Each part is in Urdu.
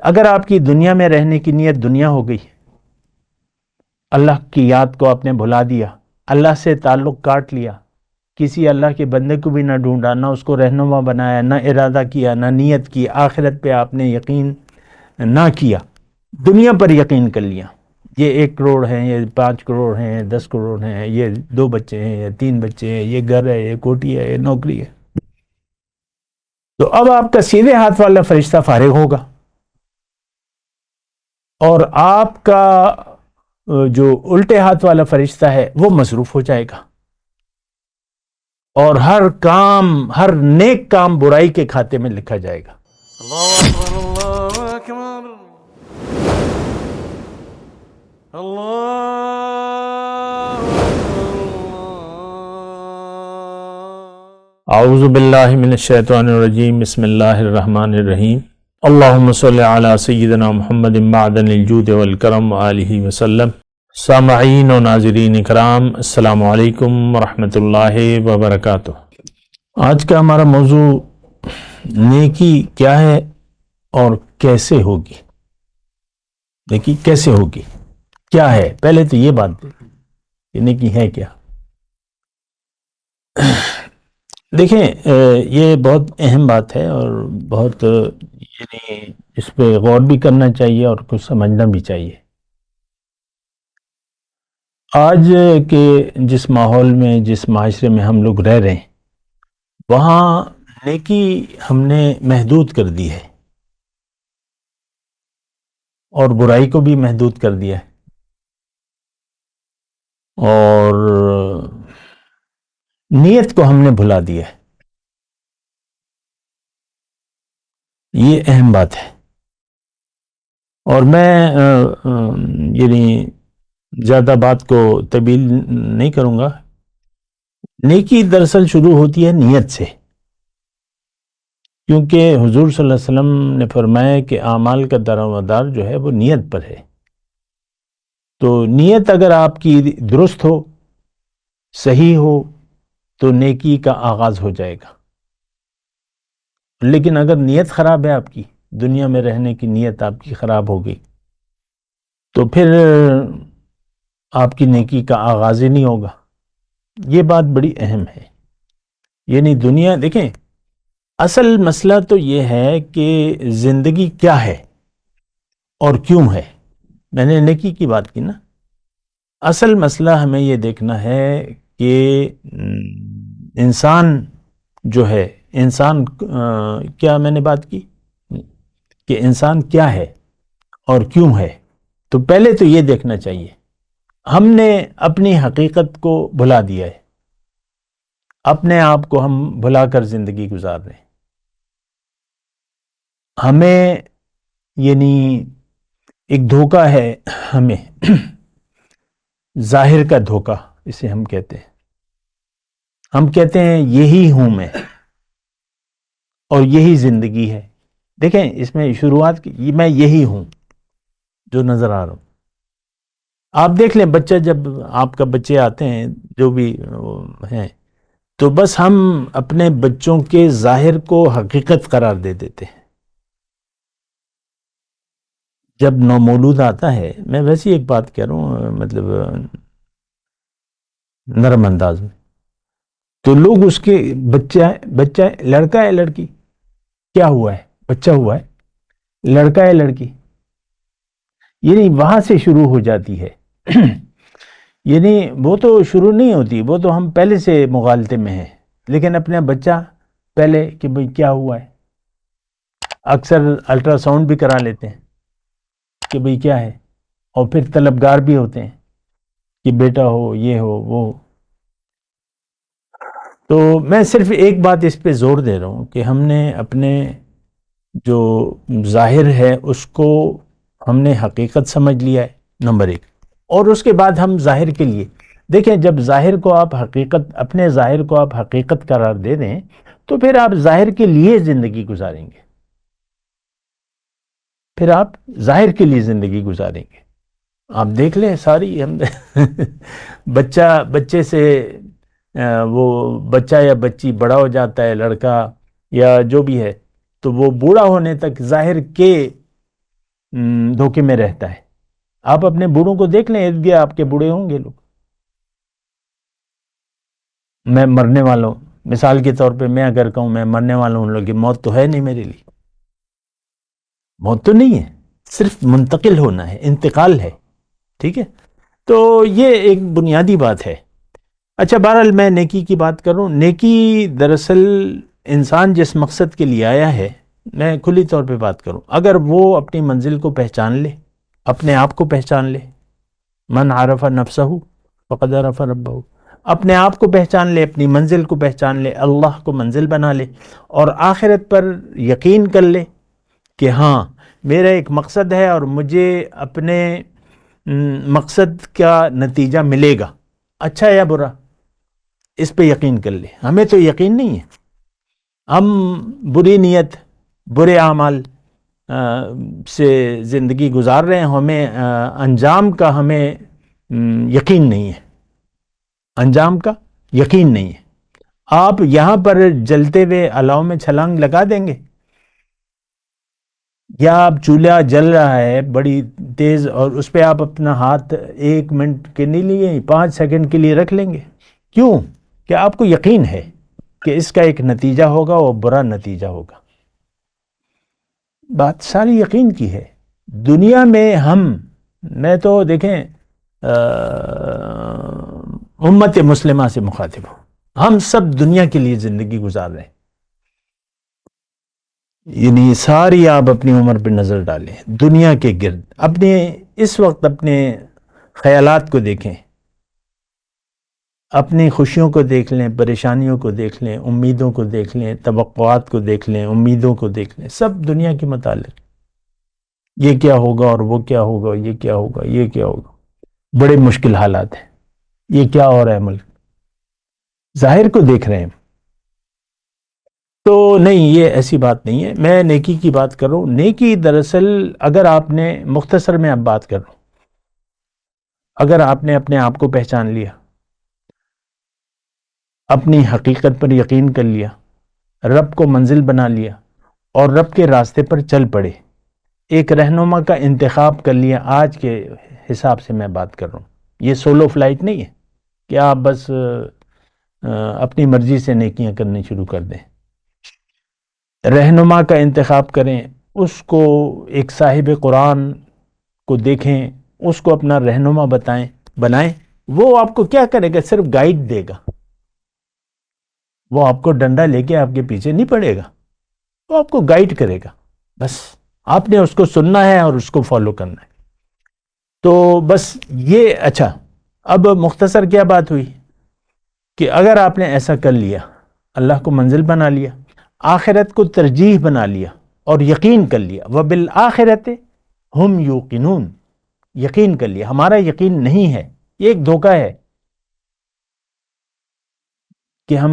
اگر آپ کی دنیا میں رہنے کی نیت دنیا ہو گئی، اللہ کی یاد کو آپ نے بھلا دیا، اللہ سے تعلق کاٹ لیا، کسی اللہ کے بندے کو بھی نہ ڈھونڈا، نہ اس کو رہنما بنایا، نہ ارادہ کیا، نہ نیت کی، آخرت پہ آپ نے یقین نہ کیا، دنیا پر یقین کر لیا، یہ 1 کروڑ ہیں، یہ 5 کروڑ ہیں، 10 کروڑ ہیں، یہ 2 بچے ہیں، یہ 3 بچے ہیں، یہ گھر ہے، یہ کوٹھی ہے، یہ نوکری ہے، تو اب آپ کا سیدھے ہاتھ والا فرشتہ فارغ ہوگا اور آپ کا جو الٹے ہاتھ والا فرشتہ ہے وہ مصروف ہو جائے گا، اور ہر کام، ہر نیک کام برائی کے کھاتے میں لکھا جائے گا۔ اللہ اکبر اللہ اکبر اللہ اعوذ باللہ من الشیطان الرجیم، بسم اللہ الرحمن الرحیم، اللہم صلی علی سیدنا محمد معدن الجود والکرم وآلہ وسلم۔ سامعین و ناظرین اکرام، السلام علیکم ورحمۃ اللہ وبرکاتہ۔ آج کا ہمارا موضوع نیکی کیا ہے اور کیسے ہوگی۔ نیکی کیسے ہوگی، کیا ہے، پہلے تو یہ بات کہ نیکی ہے کیا۔ دیکھیں، یہ بہت اہم بات ہے اور بہت یعنی اس پہ غور بھی کرنا چاہیے اور کچھ سمجھنا بھی چاہیے۔ آج کے جس ماحول میں، جس معاشرے میں ہم لوگ رہ رہے ہیں، وہاں نیکی ہم نے محدود کر دی ہے اور برائی کو بھی محدود کر دیا ہے، اور نیت کو ہم نے بھلا دیا ہے۔ یہ اہم بات ہے، اور میں یعنی زیادہ بات کو طویل نہیں کروں گا۔ نیکی دراصل شروع ہوتی ہے نیت سے، کیونکہ حضور صلی اللہ علیہ وسلم نے فرمایا کہ اعمال کا دار و مدار جو ہے وہ نیت پر ہے۔ تو نیت اگر آپ کی درست ہو، صحیح ہو، تو نیکی کا آغاز ہو جائے گا۔ لیکن اگر نیت خراب ہے، آپ کی دنیا میں رہنے کی نیت آپ کی خراب ہو گئی، تو پھر آپ کی نیکی کا آغاز ہی نہیں ہوگا۔ یہ بات بڑی اہم ہے۔ یعنی دنیا، دیکھیں، اصل مسئلہ تو یہ ہے کہ زندگی کیا ہے اور کیوں ہے۔ میں نے نیکی کی بات کی نا، اصل مسئلہ ہمیں یہ دیکھنا ہے کہ انسان جو ہے، انسان کیا، میں نے بات کی کہ انسان کیا ہے اور کیوں ہے۔ تو پہلے تو یہ دیکھنا چاہیے، ہم نے اپنی حقیقت کو بھلا دیا ہے، اپنے آپ کو ہم بھلا کر زندگی گزار رہے ہیں۔ ہمیں یعنی ایک دھوکہ ہے، ہمیں ظاہر کا دھوکہ اسے ہم کہتے ہیں۔ ہم کہتے ہیں یہی ہوں میں اور یہی زندگی ہے۔ دیکھیں، اس میں شروعات کی، میں یہی ہوں جو نظر آ رہا ہوں۔ آپ دیکھ لیں، بچہ، جب آپ کا بچے آتے ہیں جو بھی ہیں، تو بس ہم اپنے بچوں کے ظاہر کو حقیقت قرار دے دیتے ہیں۔ جب نومولود آتا ہے، میں ویسی ایک بات کہہ رہا ہوں، مطلب نرم انداز میں، تو لوگ اس کے بچہ ہے، لڑکا ہے لڑکی، کیا ہوا ہے، بچہ ہوا ہے، لڑکا ہے لڑکی، یعنی وہاں سے شروع ہو جاتی ہے۔ یعنی وہ تو شروع نہیں ہوتی، وہ تو ہم پہلے سے مغالطے میں ہیں، لیکن اپنا بچہ پہلے کہ بھئی کیا ہوا ہے، اکثر الٹرا ساؤنڈ بھی کرا لیتے ہیں کہ بھئی کیا ہے، اور پھر طلبگار بھی ہوتے ہیں کہ بیٹا ہو، یہ ہو، وہ ہو۔ تو میں صرف ایک بات اس پہ زور دے رہا ہوں کہ ہم نے اپنے جو ظاہر ہے اس کو ہم نے حقیقت سمجھ لیا ہے، نمبر 1، اور اس کے بعد ہم ظاہر کے لیے دیکھیں، جب ظاہر کو آپ حقیقت، اپنے ظاہر کو آپ حقیقت قرار دے دیں، تو پھر آپ ظاہر کے لیے زندگی گزاریں گے، پھر آپ ظاہر کے لیے زندگی گزاریں گے۔ آپ دیکھ لیں، ساری ہم بچے سے وہ بچہ یا بچی بڑا ہو جاتا ہے، لڑکا یا جو بھی ہے، تو وہ بوڑھا ہونے تک ظاہر کے دھوکے میں رہتا ہے. آپ اپنے بوڑھوں کو دیکھ لیں، ارد گرد آپ کے بوڑھے ہوں گے لوگ. میں مرنے والا ہوں، مثال کے طور پہ میں اگر کہوں میں مرنے والا ہوں، لوگ موت تو ہے نہیں میرے لیے، موت تو نہیں ہے، صرف منتقل ہونا ہے، انتقال ہے. ٹھیک ہے، تو یہ ایک بنیادی بات ہے. اچھا، بہرحال میں نیکی کی بات کروں. نیکی دراصل انسان جس مقصد کے لیے آیا ہے، میں کھلی طور پہ بات کروں، اگر وہ اپنی منزل کو پہچان لے، اپنے آپ کو پہچان لے، من عرف نفسہ فقد عرف ربہ، اپنے آپ کو پہچان لے، اپنی منزل کو پہچان لے، اللہ کو منزل بنا لے، اور آخرت پر یقین کر لے کہ ہاں میرا ایک مقصد ہے اور مجھے اپنے مقصد کا نتیجہ ملے گا، اچھا یا برا، اس پہ یقین کر لے. ہمیں تو یقین نہیں ہے، ہم بری نیت، برے اعمال سے زندگی گزار رہے ہیں، ہمیں انجام کا ہمیں یقین نہیں ہے، انجام کا یقین نہیں ہے. آپ یہاں پر جلتے ہوئے الاؤ میں چھلانگ لگا دیں گے، یا آپ چولہا جل رہا ہے بڑی تیز اور اس پہ آپ اپنا ہاتھ 1 منٹ کے لیے 5 سیکنڈ کے لیے رکھ لیں گے؟ کیوں؟ کہ آپ کو یقین ہے کہ اس کا ایک نتیجہ ہوگا اور برا نتیجہ ہوگا. بات ساری یقین کی ہے. دنیا میں میں تو دیکھیں امت مسلمہ سے مخاطب ہوں، ہم سب دنیا کے لیے زندگی گزار رہے ہیں. یعنی ساری آپ اپنی عمر پہ نظر ڈالیں، دنیا کے گرد اس وقت اپنے خیالات کو دیکھیں، اپنی خوشیوں کو دیکھ لیں، پریشانیوں کو دیکھ لیں، امیدوں کو دیکھ لیں، توقعات کو دیکھ لیں، امیدوں کو دیکھ لیں، سب دنیا کے متعلق. یہ کیا ہوگا اور وہ کیا ہوگا، یہ کیا ہوگا، یہ کیا ہوگا. بڑے مشکل حالات ہیں، یہ کیا ہو رہا ہے ملک، ظاہر کو دیکھ رہے ہیں. تو نہیں، یہ ایسی بات نہیں ہے. میں نیکی کی بات کر رہا ہوں. نیکی دراصل اگر آپ نے مختصر میں اب بات کر رہا ہوں، اگر آپ نے اپنے آپ کو پہچان لیا، اپنی حقیقت پر یقین کر لیا، رب کو منزل بنا لیا اور رب کے راستے پر چل پڑے، ایک رہنما کا انتخاب کر لیا، آج کے حساب سے میں بات کر رہا ہوں. یہ سولو فلائٹ نہیں ہے کہ آپ بس اپنی مرضی سے نیکیاں کرنے شروع کر دیں. رہنما کا انتخاب کریں، اس کو ایک صاحب قرآن کو دیکھیں، اس کو اپنا رہنما بنائیں. وہ آپ کو کیا کرے گا؟ صرف گائیڈ دے گا. وہ آپ کو ڈنڈا لے کے آپ کے پیچھے نہیں پڑے گا، وہ آپ کو گائیڈ کرے گا. بس آپ نے اس کو سننا ہے اور اس کو فالو کرنا ہے. تو بس یہ. اچھا، اب مختصر کیا بات ہوئی کہ اگر آپ نے ایسا کر لیا، اللہ کو منزل بنا لیا، آخرت کو ترجیح بنا لیا اور یقین کر لیا، وَبِالْآخِرَةِ هُمْ يُوقِنُونَ، یقین کر لیا. ہمارا یقین نہیں ہے، یہ ایک دھوکہ ہے کہ ہم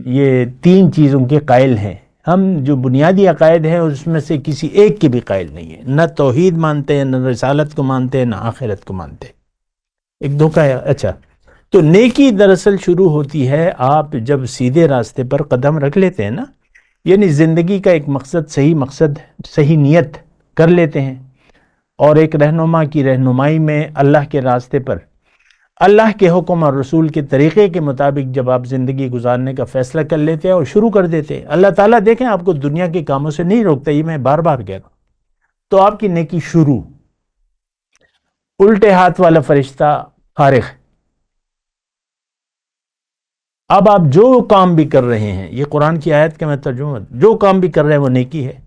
یہ 3 چیزوں کے قائل ہیں. ہم جو بنیادی عقائد ہیں اس میں سے کسی ایک کے بھی قائل نہیں ہیں، نہ توحید مانتے ہیں، نہ رسالت کو مانتے ہیں، نہ آخرت کو مانتے ہیں. ایک دھوکہ ہے. اچھا، تو نیکی دراصل شروع ہوتی ہے آپ جب سیدھے راستے پر قدم رکھ لیتے ہیں نا، یعنی زندگی کا ایک مقصد، صحیح نیت کر لیتے ہیں، اور ایک رہنما کی رہنمائی میں اللہ کے راستے پر اللہ کے حکم اور رسول کے طریقے کے مطابق جب آپ زندگی گزارنے کا فیصلہ کر لیتے ہیں اور شروع کر دیتے ہیں. اللہ تعالیٰ دیکھیں آپ کو دنیا کے کاموں سے نہیں روکتا، یہ میں بار بار کہہ رہا ہوں. تو آپ کی نیکی شروع. الٹے ہاتھ والا فرشتہ فارغ. اب آپ جو کام بھی کر رہے ہیں، یہ قرآن کی آیت کا میں ترجمہ، جو کام بھی کر رہے ہیں وہ نیکی ہے.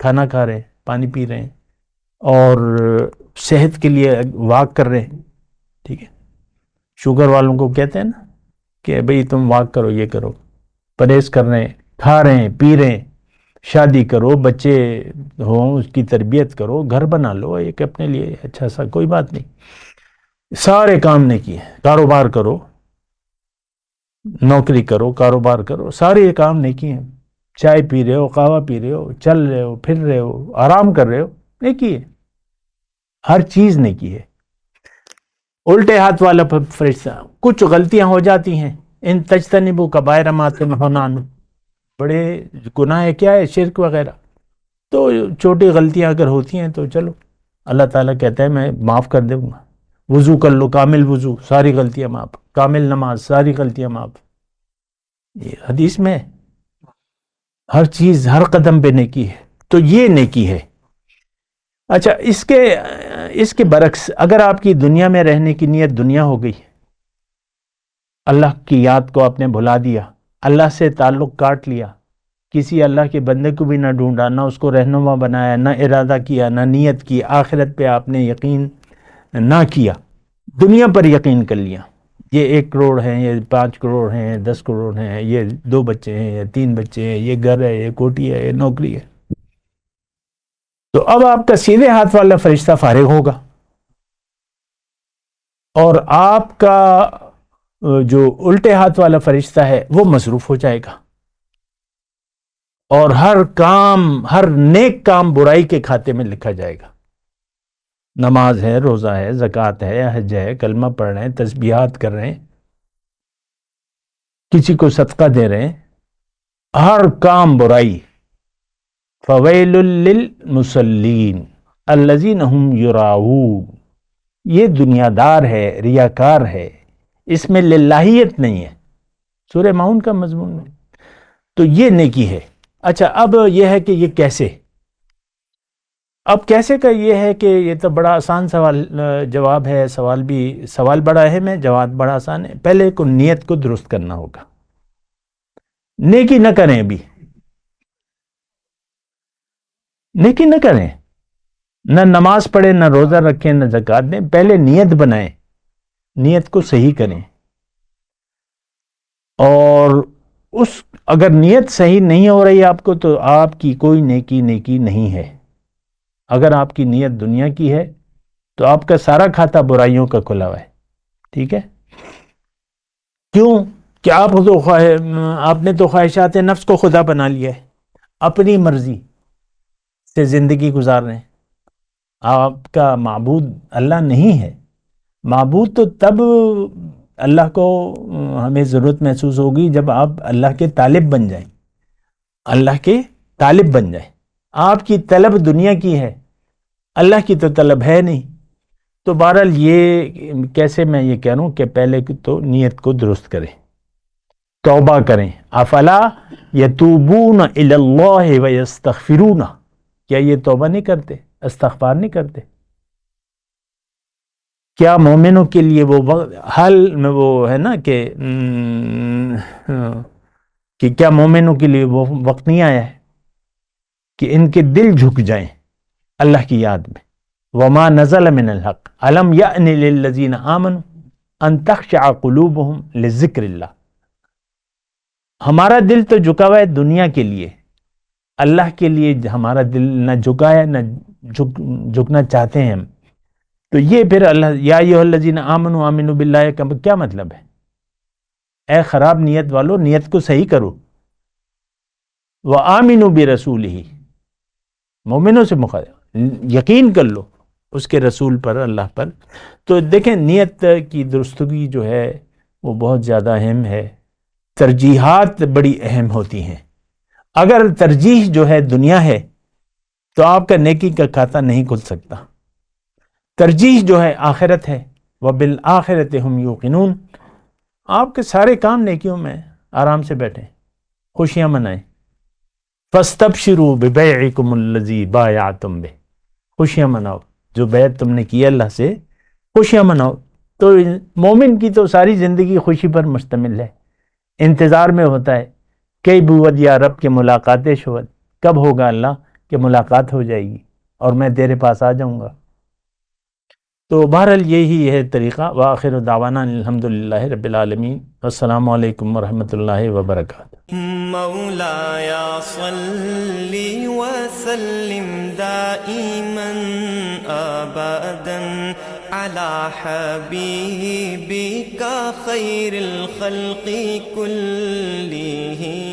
کھانا کھا رہے ہیں، پانی پی رہے ہیں، اور صحت کے لیے واک کر رہے ہیں. ٹھیک ہے، شوگر والوں کو کہتے ہیں نا کہ بھئی تم واک کرو، یہ کرو، پرہیز کر رہے ہیں، کھا رہے ہیں، پی رہے ہیں، شادی کرو، بچے ہوں اس کی تربیت کرو، گھر بنا لو ایک اپنے لیے اچھا سا، کوئی بات نہیں، سارے کام نیکی ہے. کاروبار کرو، نوکری کرو، کاروبار کرو، سارے کام نیکی ہیں. چائے پی رہے ہو، قہوہ پی رہے ہو، چل رہے ہو، پھر رہے ہو، آرام کر رہے ہو، نیکی ہے. ہر چیز نیکی ہے. الٹے ہاتھ والا فرشتہ، کچھ غلطیاں ہو جاتی ہیں، ان تجتنبوا کبائر ما تنہون عنہ، بڑے گناہ کیا ہے، شرک وغیرہ، تو چھوٹی غلطیاں اگر ہوتی ہیں تو چلو اللہ تعالیٰ کہتا ہے میں معاف کر دوں گا. وضو کر لو، کامل وضو، ساری غلطیاں معاف. کامل نماز، ساری غلطیاں معاف. یہ حدیث میں ہے. ہر چیز، ہر قدم پہ نیکی ہے. تو یہ نیکی ہے. اچھا، اس کے برعکس اگر آپ کی دنیا میں رہنے کی نیت دنیا ہو گئی، اللہ کی یاد کو آپ نے بھلا دیا، اللہ سے تعلق کاٹ لیا، کسی اللہ کے بندے کو بھی نہ ڈھونڈا، نہ اس کو رہنما بنایا، نہ ارادہ کیا، نہ نیت کی، آخرت پہ آپ نے یقین نہ کیا، دنیا پر یقین کر لیا، یہ 1 کروڑ ہیں، یہ 5 کروڑ ہیں، 10 کروڑ ہیں، یہ 2 بچے ہیں، یہ 3 بچے ہیں، یہ گھر ہے، یہ کوٹھی ہے، یہ نوکری ہے، تو اب آپ کا سیدھے ہاتھ والا فرشتہ فارغ ہوگا اور آپ کا جو الٹے ہاتھ والا فرشتہ ہے وہ مصروف ہو جائے گا، اور ہر کام، ہر نیک کام برائی کے کھاتے میں لکھا جائے گا. نماز ہے، روزہ ہے، زکوٰۃ ہے، حج ہے، کلمہ پڑھ رہے ہیں، تسبیحات کر رہے ہیں، کسی کو صدقہ دے رہے ہیں، ہر کام برائی. فویل للمصلین الذین هم یراؤون. یہ دنیا دار ہے، ریاکار ہے، اس میں للہیت نہیں ہے. سورہ ماؤن کا مضمون ہے. تو یہ نیکی ہے. اچھا، اب یہ ہے کہ یہ کیسے؟ اب کیسے کا یہ ہے کہ یہ تو بڑا آسان سوال جواب ہے. سوال بڑا اہم ہے، جواب بڑا آسان ہے. پہلے کو نیت کو درست کرنا ہوگا. نیکی نہ کریں، ابھی نیکی نہ کریں، نہ نماز پڑھیں، نہ روزہ رکھیں، نہ زکوٰۃ دیں. پہلے نیت بنائیں، نیت کو صحیح کریں. اور اگر نیت صحیح نہیں ہو رہی آپ کو تو آپ کی کوئی نیکی نہیں ہے. اگر آپ کی نیت دنیا کی ہے تو آپ کا سارا کھاتا برائیوں کا کھلا ہوا ہے. ٹھیک ہے؟ کیوں کہ آپ نے تو خواہشات نفس کو خدا بنا لیا ہے، اپنی مرضی سے زندگی گزار رہے ہیں. آپ کا معبود اللہ نہیں ہے. معبود تو تب اللہ کو ہمیں ضرورت محسوس ہوگی جب آپ اللہ کے طالب بن جائیں، اللہ کے طالب بن جائیں. آپ کی طلب دنیا کی ہے، اللہ کی تو طلب ہے نہیں. تو بہرحال یہ کیسے میں یہ کہہ رہا ہوں کہ پہلے تو نیت کو درست کریں، توبہ کریں. افلا یتوبون الی اللہ ویستغفرون. کیا یہ توبہ نہیں کرتے، استغفار نہیں کرتے؟ کیا مومنوں کے لیے وہ حال میں وہ ہے نا کہ کیا مومنوں کے لیے وہ وقت نہیں آیا ہے کہ ان کے دل جھک جائیں اللہ کی یاد میں؟ وما نزل من الحق الم یأن للذین آمنوا ان تخشع قلوبهم لذکر اللہ. ہمارا دل تو جھکا ہوا ہے دنیا کے لیے، اللہ کے لیے ہمارا دل نہ جھکا ہے، نہ جھکنا چاہتے ہیں ہم. تو یہ پھر اللہ یا ایھا الذین آمنوا آمنوا باللہ کا کیا مطلب ہے؟ اے خراب نیت والو، نیت کو صحیح کرو. وآمنوا برسولہ، مومنوں سے یقین کر لو اس کے رسول پر، اللہ پر. تو دیکھیں نیت کی درستگی جو ہے وہ بہت زیادہ اہم ہے. ترجیحات بڑی اہم ہوتی ہیں. اگر ترجیح جو ہے دنیا ہے تو آپ کا نیکی کا کھاتا نہیں کھل سکتا. ترجیح جو ہے آخرت ہے. وبالآخرۃ ہم یوقنون. آپ کے سارے کام نیکیوں میں، آرام سے بیٹھیں، خوشیاں منائیں. فاستبشروا ببیعکم الذی بایعتم بہ. خوشیاں مناؤ، جو بیعت تم نے کی اللہ سے، خوشیاں مناؤ. تو مومن کی تو ساری زندگی خوشی پر مشتمل ہے. انتظار میں ہوتا ہے کئی بود یا رب کے ملاقات شود. کب ہوگا اللہ کہ ملاقات ہو جائے گی اور میں تیرے پاس آ جاؤں گا. تو بہرحال یہی ہے طریقہ. وآخر دعوانا الحمدللہ رب العالمین. السلام علیکم ورحمۃ اللہ وبرکاتہ. مولاي صل وسلم دائما أبدا على حبيبك خير الخلق كلهم.